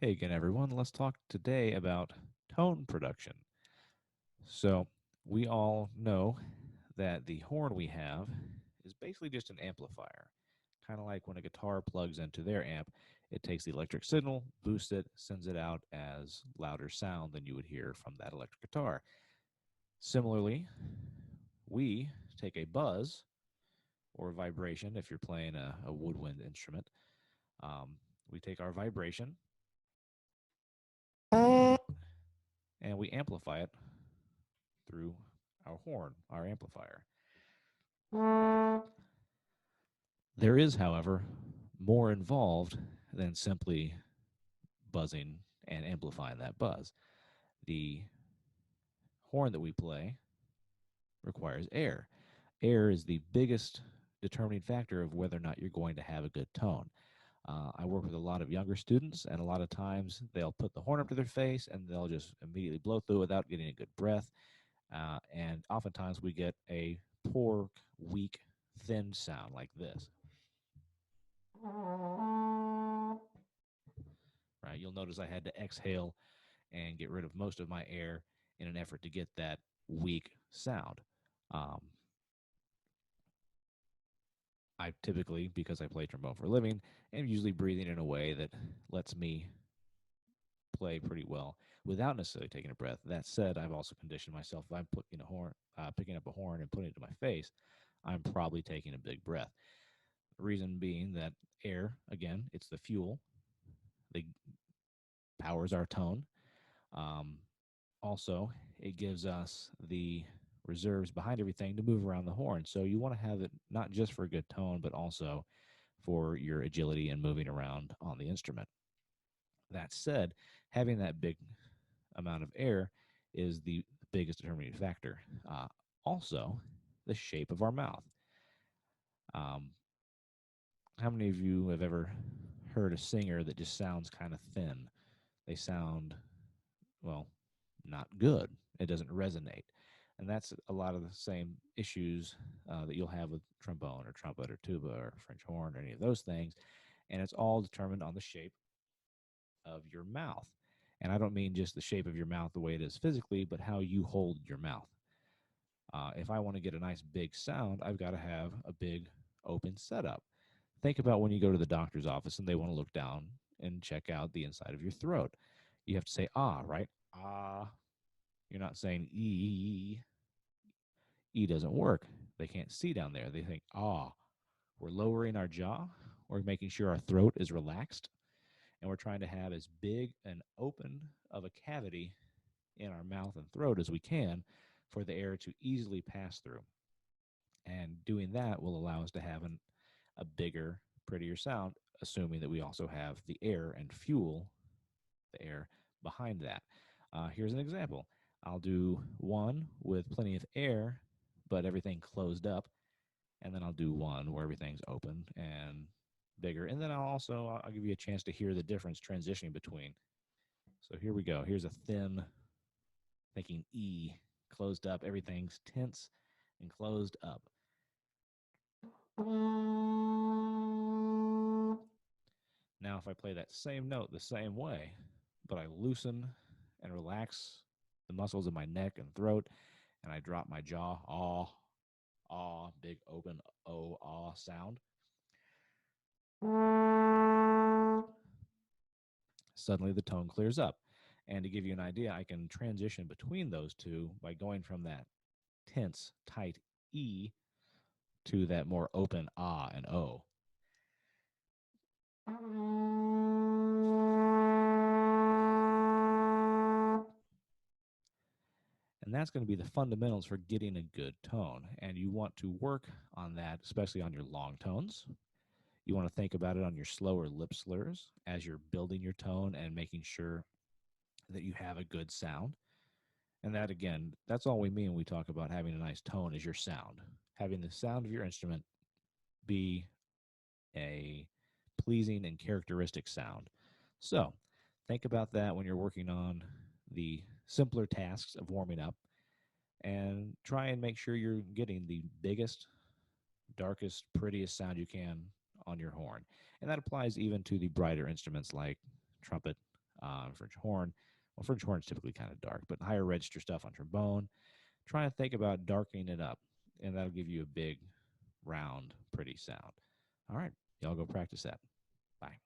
Hey again, everyone. Let's talk today about tone production. So, we all know that the horn we have is basically just an amplifier. Kind of like when a guitar plugs into their amp, it takes the electric signal, boosts it, sends it out as louder sound than you would hear from that electric guitar. Similarly, we take a buzz or vibration if you're playing a woodwind instrument. Um, we take our vibration and we amplify it through our horn, our amplifier. There is, however, more involved than simply buzzing and amplifying that buzz. The horn that we play requires air. Air is the biggest determining factor of whether or not you're going to have a good tone. I work with a lot of younger students, and a lot of times they'll put the horn up to their face and they'll just immediately blow through without getting a good breath. And oftentimes we get a poor, weak, thin sound like this. Right? You'll notice I had to exhale and get rid of most of my air in an effort to get that weak sound. Um, I typically, because I play trombone for a living, am usually breathing in a way that lets me play pretty well without necessarily taking a breath. That said, I've also conditioned myself. If I'm picking up a horn and putting it to my face, I'm probably taking a big breath. Reason being that air, again, it's the fuel that powers our tone. Um, Also, it gives us the reserves behind everything to move around the horn. So you want to have it not just for a good tone, but also for your agility and moving around on the instrument. That said, having that big amount of air is the biggest determining factor. Also, the shape of our mouth. Um, how many of you have ever heard a singer that just sounds kind of thin? They sound, well, not good. It doesn't resonate. And that's a lot of the same issues that you'll have with trombone or trumpet or tuba or French horn or any of those things. And it's all determined on the shape of your mouth. And I don't mean just the shape of your mouth the way it is physically, but how you hold your mouth. If I want to get a nice big sound, I've got to have a big open setup. Think about when you go to the doctor's office and they want to look down and check out the inside of your throat. You have to say ah, right? Ah. You're not saying E. E doesn't work. They can't see down there. They think ah. We're lowering our jaw. We're making sure our throat is relaxed. And we're trying to have as big and open of a cavity in our mouth and throat as we can for the air to easily pass through. And doing that will allow us to have a bigger, prettier sound, assuming that we also have the air and fuel the air behind that. Here's an example. I'll do one with plenty of air, but everything closed up, and then I'll do one where everything's open and bigger, and then I'll give you a chance to hear the difference transitioning between. So here we go. Here's a thin, thinking E, closed up. Everything's tense and closed up. Now, if I play that same note the same way, but I loosen and relax the muscles of my neck and throat, and I drop my jaw, big open sound. Suddenly the tone clears up. And to give you an idea, I can transition between those two by going from that tense, tight E to that more open and O. And that's going to be the fundamentals for getting a good tone. And you want to work on that, especially on your long tones. You want to think about it on your slower lip slurs as you're building your tone and making sure that you have a good sound. And that, again, that's all we mean when we talk about having a nice tone is your sound. Having the sound of your instrument be a pleasing and characteristic sound. So think about that when you're working on the simpler tasks of warming up and try and make sure you're getting the biggest, darkest, prettiest sound you can on your horn. And that applies even to the brighter instruments like trumpet, French horn. Well, French horn is typically kind of dark, but higher register stuff on trombone. Trying to think about darkening it up, and that'll give you a big, round, pretty sound. All right, y'all go practice that. Bye.